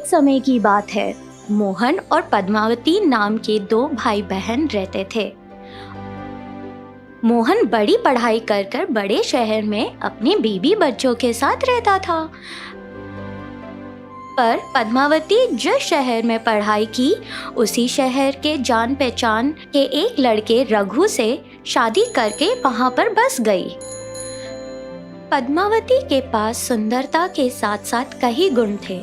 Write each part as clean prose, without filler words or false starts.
समय की बात है। मोहन और पद्मावती नाम के दो भाई बहन रहते थे। मोहन बड़ी पढ़ाई कर कर बड़े शहर में अपने बीवी बच्चों के साथ रहता था। पर पद्मावती जिस शहर में पढ़ाई की, उसी शहर के जान पहचान के एक लड़के रघु से शादी करके वहां पर बस गई। पद्मावती के पास सुंदरता के साथ साथ कई गुण थे।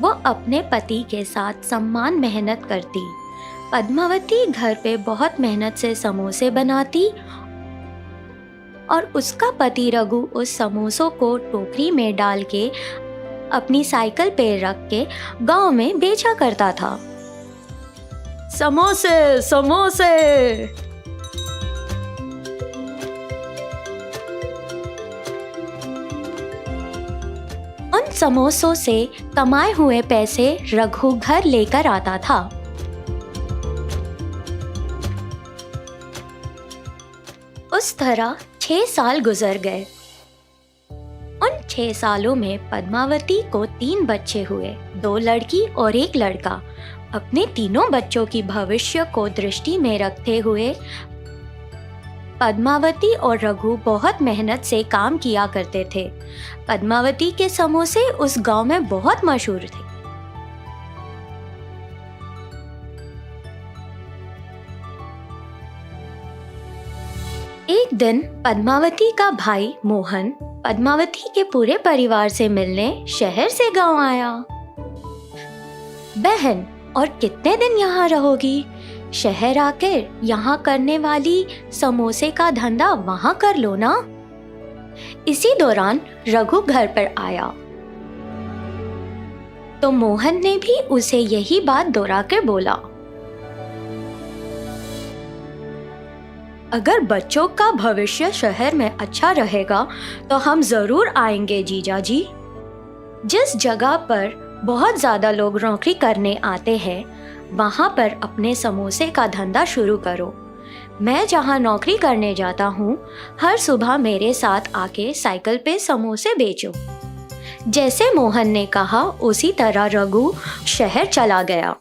वो अपने पति के साथ सम्मान मेहनत करती। पद्मावती घर पे बहुत मेहनत से समोसे बनाती और उसका पति रघु उस समोसों को टोकरी में डाल के अपनी साइकिल पे रख के गांव में बेचा करता था। समोसे समोसे। उन समोसों से कमाए हुए पैसे रघु घर लेकर आता था। उस तरह 6 साल गुजर गए। उन 6 सालों में पद्मावती को 3 बच्चे हुए, 2 लड़की और 1 लड़का। अपने तीनों बच्चों की भविष्य को दृष्टि में रखते हुए पद्मावती और रघु बहुत मेहनत से काम किया करते थे। पद्मावती के समोसे उस गांव में बहुत मशहूर थे। एक दिन पद्मावती का भाई मोहन पद्मावती के पूरे परिवार से मिलने शहर से गांव आया। बहन, और कितने दिन यहाँ रहोगी? शहर आकर यहाँ करने वाली समोसे का धंधा वहाँ कर लो ना। इसी दौरान रघु घर पर आया तो मोहन ने भी उसे यही बात दोहराकर बोला, अगर बच्चों का भविष्य शहर में अच्छा रहेगा तो हम जरूर आएंगे जीजा जी। जिस जगह पर बहुत ज्यादा लोग नौकरी करने आते हैं वहां पर अपने समोसे का धंधा शुरू करो। मैं जहां नौकरी करने जाता हूं, हर सुबह मेरे साथ आके साइकिल पे समोसे बेचो। जैसे मोहन ने कहा उसी तरह रघु शहर चला गया।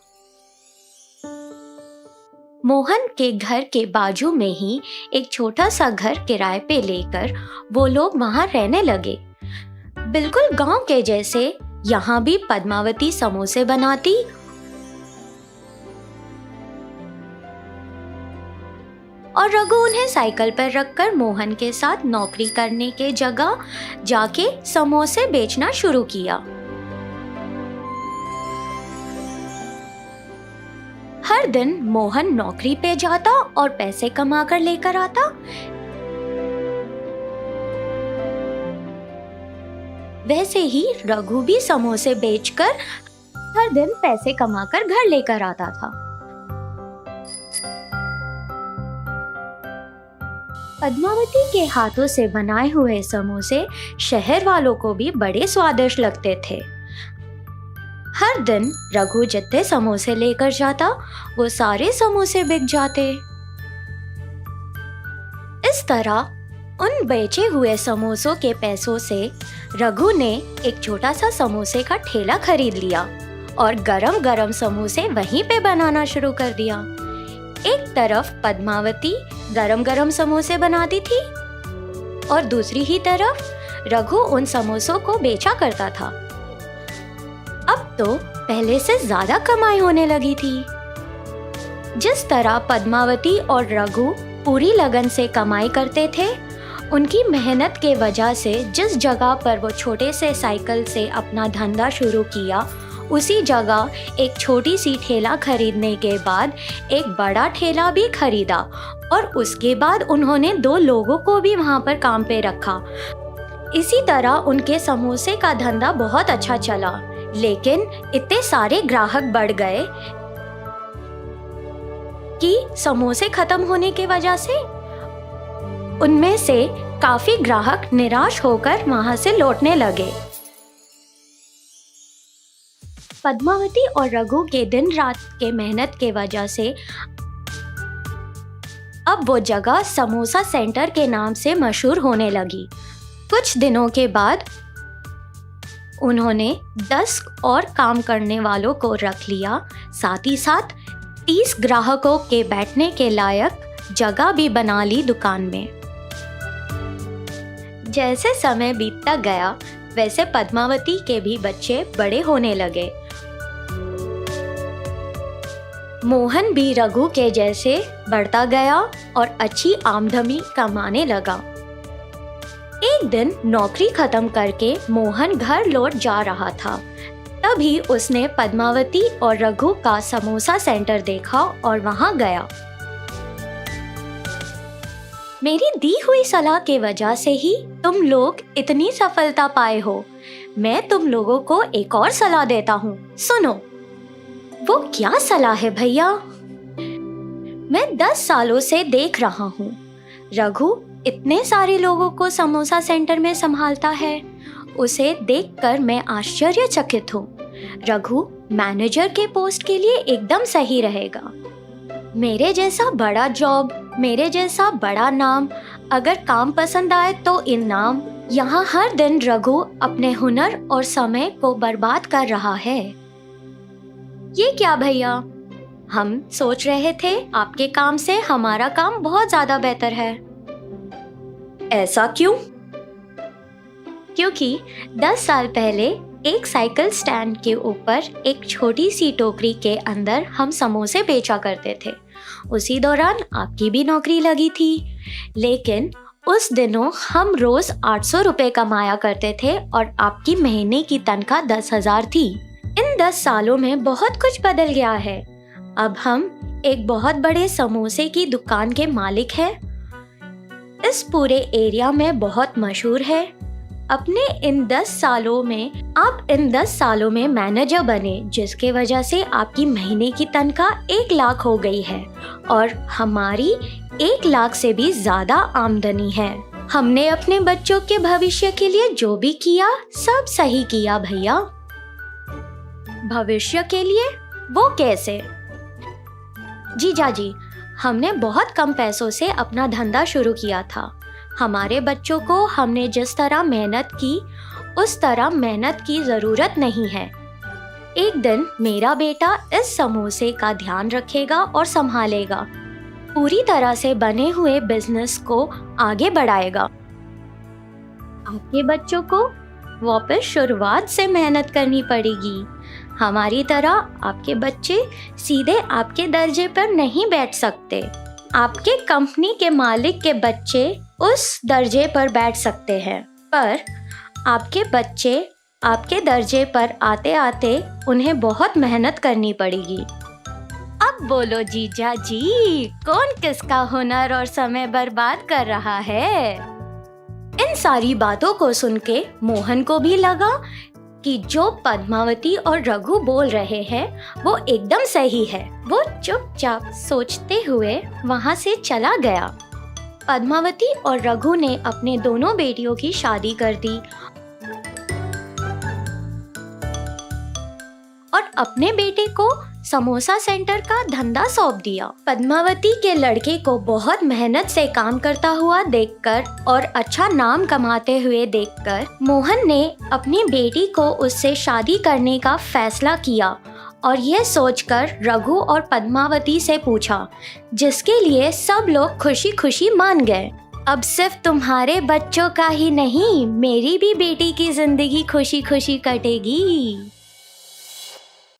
मोहन के घर के बाजू में ही एक छोटा सा घर किराए पे लेकर वो लोग वहां रहने लगे। बिल्कुल गांव के जैसे यहाँ भी पद्मावती समोसे बनाती और रघु उन्हें साइकिल पर रखकर मोहन के साथ नौकरी करने के जगह जाके समोसे बेचना शुरू किया। हर दिन मोहन नौकरी पे जाता और पैसे कमाकर लेकर आता। वैसे ही रघु भी समोसे बेचकर हर दिन पैसे कमाकर घर लेकर आता था। पद्मावती के हाथों से बनाए हुए समोसे शहर वालों को भी बड़े स्वादिष्ट लगते थे। हर दिन रघु जितने समोसे लेकर जाता वो सारे समोसे बिक जाते। इस तरह उन बेचे हुए समोसों के पैसों से रघु ने एक छोटा सा समोसे का ठेला खरीद लिया और गरम गरम समोसे वहीं पे बनाना शुरू कर दिया। एक तरफ पद्मावती गरम गरम समोसे बनाती थी और दूसरी ही तरफ रघु उन समोसों को बेचा करता था। अब तो पहले से ज्यादा कमाई होने लगी थी। जिस तरह पद्मावती और रघु पूरी लगन से कमाई करते थे, उनकी मेहनत के वजह से जिस जगह पर वो छोटे से साइकिल से अपना धंधा शुरू किया, उसी जगह एक छोटी सी ठेला खरीदने के बाद एक बड़ा ठेला भी खरीदा और उसके बाद उन्होंने 2 लोगों को भी वहाँ पर काम पे रखा। इसी तरह उनके समोसे का धंधा बहुत अच्छा चला, लेकिन इतने सारे ग्राहक बढ़ गए कि समोसे खत्म होने की वजह से उनमें से काफी ग्राहक निराश होकर वहां से लौटने लगे। पद्मावती और रघु के दिन रात के मेहनत के वजह से अब वो जगह समोसा सेंटर के नाम से मशहूर होने लगी। कुछ दिनों के बाद उन्होंने 10 और काम करने वालों को रख लिया, साथ ही साथ 30 ग्राहकों के बैठने के लायक जगह भी बना ली दुकान में। जैसे समय बीतता गया वैसे पद्मावती के भी बच्चे बड़े होने लगे। मोहन भी रघु के जैसे बढ़ता गया और अच्छी आमदनी कमाने लगा। एक दिन नौकरी खत्म करके मोहन घर लौट जा रहा था, तभी उसने पद्मावती और रघु का समोसा सेंटर देखा और वहां गया। मेरी दी हुई सलाह के वजह से ही तुम लोग इतनी सफलता पाए हो। मैं तुम लोगों को एक और सलाह देता हूँ, सुनो। वो क्या सलाह है भैया? मैं 10 सालों से देख रहा हूँ, रघु इतने सारे लोगों को समोसा सेंटर में संभालता है। उसे देखकर मैं आश्चर्यचकित हूँ। रघु मैनेजर के पोस्ट के लिए एकदम सही रहेगा। मेरे जैसा बड़ा जॉब, मेरे जैसा बड़ा नाम, अगर काम पसंद आए तो इनाम। यहाँ हर दिन रघु अपने हुनर और समय को बर्बाद कर रहा है। ये क्या भैया? हम सोच रहे थे आपके काम से हमारा काम बहुत ज्यादा बेहतर है। ऐसा क्यों? क्योंकि 10 साल पहले एक साइकिल स्टैंड के ऊपर एक छोटी सी टोकरी के अंदर हम समोसे बेचा करते थे। उसी दौरान आपकी भी नौकरी लगी थी, लेकिन उस दिनों हम रोज 800 रुपए कमाया करते थे और आपकी महीने की तनख्वाह 10,000 थी। इन 10 सालों में बहुत कुछ बदल गया है। अब हम एक बहुत बड़े समोसे की दुकान के मालिक हैं। इस पूरे एरिया में बहुत मशहूर है। आप इन 10 सालों में मैनेजर बने, जिसके वजह से आपकी महीने की तनख्वाह 1 लाख हो गई है और हमारी 1 लाख से भी ज्यादा आमदनी है। हमने अपने बच्चों के भविष्य के लिए जो भी किया सब सही किया भैया। भविष्य के लिए? वो कैसे? जीजा जी, हमने बहुत कम पैसों से अपना धंधा शुरू किया था। हमारे बच्चों को हमने जिस तरह मेहनत की उस तरह मेहनत की जरूरत नहीं है। एक दिन मेरा बेटा इस समोसे का ध्यान रखेगा और संभालेगा, पूरी तरह से बने हुए बिजनेस को आगे बढ़ाएगा। आपके बच्चों को वापस शुरुआत से मेहनत करनी पड़ेगी। हमारी तरह आपके बच्चे सीधे आपके दर्जे पर नहीं बैठ सकते। आपके कंपनी के मालिक के बच्चे उस दर्जे पर बैठ सकते हैं, पर आपके बच्चे आपके दर्जे पर आते आते उन्हें बहुत मेहनत करनी पड़ेगी। अब बोलो जीजा जी, कौन किसका हुनर और समय बर्बाद कर रहा है? इन सारी बातों को सुन के मोहन को भी लगा कि जो पद्मावती और रघु बोल रहे हैं वो एकदम सही है। वो चुपचाप सोचते हुए वहाँ से चला गया। पद्मावती और रघु ने अपने दोनों बेटियों की शादी कर दी और अपने बेटे को समोसा सेंटर का धंधा सौंप दिया। पद्मावती के लड़के को बहुत मेहनत से काम करता हुआ देखकर और अच्छा नाम कमाते हुए देखकर मोहन ने अपनी बेटी को उससे शादी करने का फैसला किया और यह सोचकर रघु और पद्मावती से पूछा, जिसके लिए सब लोग खुशी खुशी मान गए। अब सिर्फ तुम्हारे बच्चों का ही नहीं, मेरी भी बेटी की जिंदगी खुशी खुशी कटेगी।